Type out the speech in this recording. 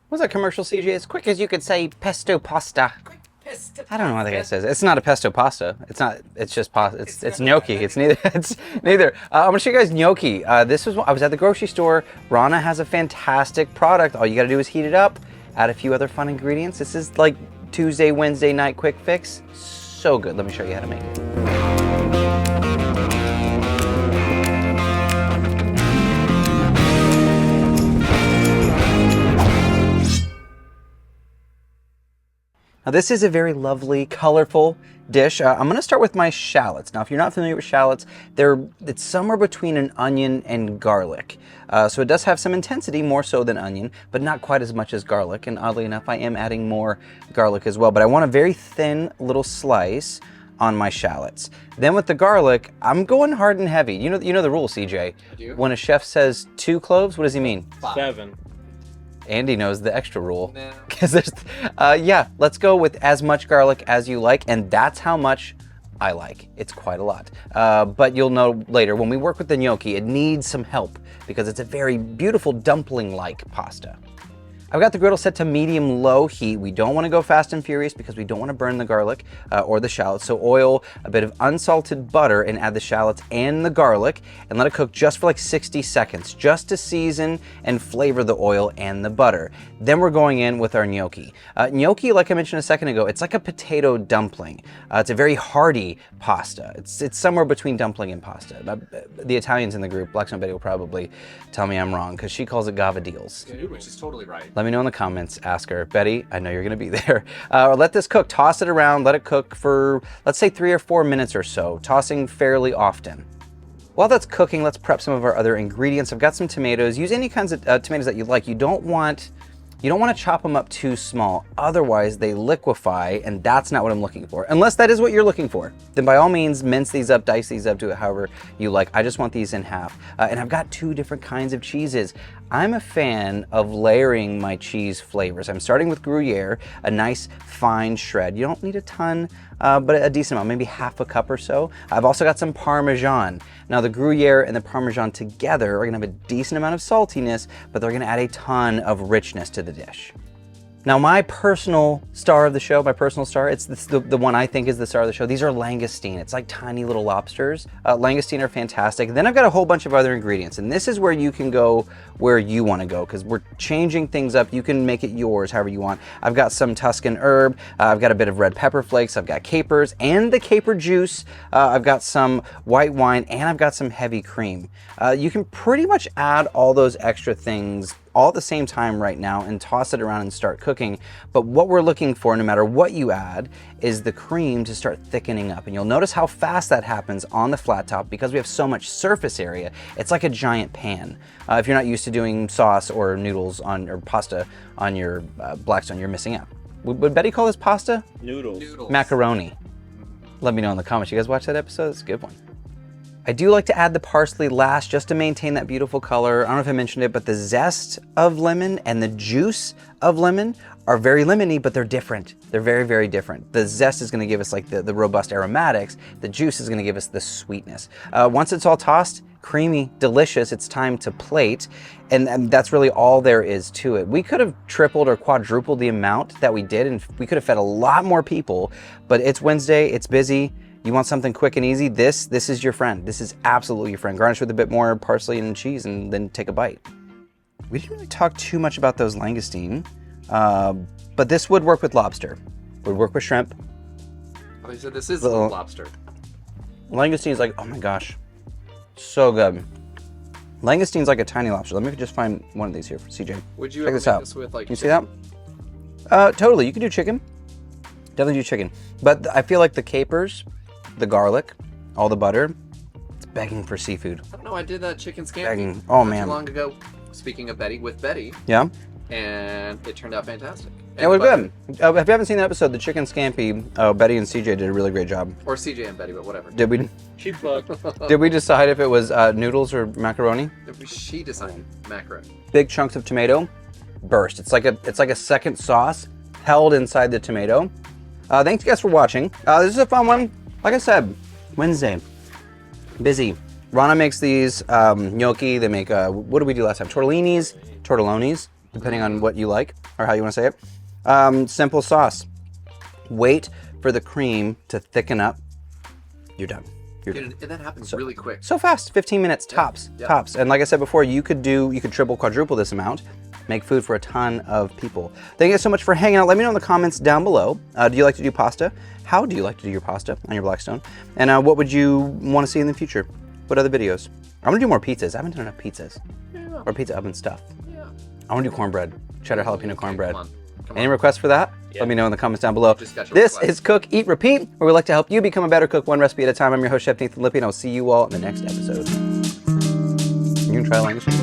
What's that commercial, CJ? As quick as you could say pesto pasta. I don't know what the guy says. It's not a pesto pasta. It's not. It's just pasta. It's gnocchi. It's neither. It's neither. I'm gonna show you guys gnocchi. This was. I was at the grocery store. Rana has a fantastic product. All you gotta do is heat it up. Add a few other fun ingredients. This is like Tuesday, Wednesday night quick fix. So good. Let me show you how to make it. Now this is a very lovely, colorful dish. I'm gonna start with my shallots. Now if you're not familiar with shallots, it's somewhere between an onion and garlic. So it does have some intensity, more so than onion, but not quite as much as garlic. And oddly enough, I am adding more garlic as well. But I want a very thin little slice on my shallots. Then with the garlic, I'm going hard and heavy. You know the rule, CJ. I do. When a chef says 2 cloves, what does he mean? 7. Andy knows the extra rule. No. Because there's, yeah, let's go with as much garlic as you like, and that's how much I like. It's quite a lot. But you'll know later, when we work with the gnocchi, it needs some help because it's a very beautiful dumpling-like pasta. I've got the griddle set to medium-low heat. We don't want to go fast and furious because we don't want to burn the garlic or the shallots. So oil a bit of unsalted butter and add the shallots and the garlic and let it cook just for like 60 seconds, just to season and flavor the oil and the butter. Then we're going in with our gnocchi. Gnocchi, like I mentioned a second ago, it's like a potato dumpling. It's a very hearty pasta. It's somewhere between dumpling and pasta. The Italians in the group, Blackstone Betty, will probably tell me I'm wrong because she calls it gavadils. Which is totally right. Let me know in the comments, ask her. Betty, I know you're gonna be there. Let this cook, toss it around, let it cook for, let's say 3 or 4 minutes or so, tossing fairly often. While that's cooking, let's prep some of our other ingredients. I've got some tomatoes. Use any kinds of tomatoes that you like. You don't want to chop them up too small, otherwise they liquefy, and that's not what I'm looking for. Unless that is what you're looking for, then by all means, mince these up, dice these up, do it however you like. I just want these in half. And I've got 2 different kinds of cheeses. I'm a fan of layering my cheese flavors. I'm starting with Gruyere, a nice fine shred. You don't need a ton, but a decent amount, maybe half a cup or so. I've also got some Parmesan. Now the Gruyere and the Parmesan together are gonna have a decent amount of saltiness, but they're gonna add a ton of richness to the dish. Now my personal star of the show, it's the one I think is the star of the show. These are langoustine. It's like tiny little lobsters. Langoustine are fantastic. Then I've got a whole bunch of other ingredients, and this is where you can go where you want to go because we're changing things up. You can make it yours however you want. I've got some Tuscan herb. I've got a bit of red pepper flakes. I've got capers and the caper juice. I've got some white wine, and I've got some heavy cream. You can pretty much add all those extra things all at the same time right now and toss it around and start cooking. But what we're looking for, no matter what you add, is the cream to start thickening up. And you'll notice how fast that happens on the flat top because we have so much surface area. It's like a giant pan. If you're not used to doing sauce or noodles or pasta on your Blackstone, you're missing out. Would Betty call this pasta? Noodles. Macaroni. Let me know in the comments. You guys watch that episode? It's a good one. I do like to add the parsley last just to maintain that beautiful color. I don't know if I mentioned it, but the zest of lemon and the juice of lemon are very lemony, but they're different. They're very, very different. The zest is gonna give us like the robust aromatics. The juice is gonna give us the sweetness. Once it's all tossed, creamy, delicious, it's time to plate. And that's really all there is to it. We could have tripled or quadrupled the amount that we did, and we could have fed a lot more people, but it's Wednesday, it's busy. You want something quick and easy? This is your friend. This is absolutely your friend. Garnish with a bit more parsley and cheese and then take a bite. We didn't really talk too much about those langoustine, but this would work with lobster. Would work with shrimp. Oh, so this is little lobster. Langoustine is like, oh my gosh, so good. Langoustine's like a tiny lobster. Let me just find one of these here for CJ. Would you check ever this make out? This with like Can you see that? Totally. You can do chicken. Definitely do chicken. But I feel like the capers, the garlic, all the butter, it's begging for seafood. I don't know. I did that chicken scampi Begging. Oh man. Too long ago. Speaking of Betty, with Betty. Yeah. And it turned out fantastic. It was good. If you haven't seen the episode, the chicken scampi, Betty and CJ did a really great job. Or CJ and Betty, but whatever. Did we? She fucked. Did we decide if it was noodles or macaroni? She decided macaroni. Big chunks of tomato, burst. It's like a second sauce held inside the tomato. Thanks guys for watching. This is a fun one. Like I said, Wednesday, busy. Rana makes these gnocchi. They make what did we do last time? Tortellonis. depending on what you like or how you want to say it. Simple sauce. Wait for the cream to thicken up. You're done. You're done. And that happens really quick. So fast, 15 minutes tops, yeah. tops. And like I said before, you could triple, quadruple this amount, make food for a ton of people. Thank you guys so much for hanging out. Let me know in the comments down below. Do you like to do pasta? How do you like to do your pasta on your Blackstone? And what would you want to see in the future? What other videos? I'm gonna do more pizzas. I haven't done enough pizzas. Yeah. Or pizza oven stuff. Yeah. I wanna do cornbread, cheddar jalapeno cornbread. Come on. Any requests for that? Yeah. Let me know in the comments down below. Just got your This request. is Cook, Eat, Repeat, where we like to help you become a better cook one recipe at a time. I'm your host, Chef Nathan Lippy, and I'll see you all in the next episode. You can try langoustine.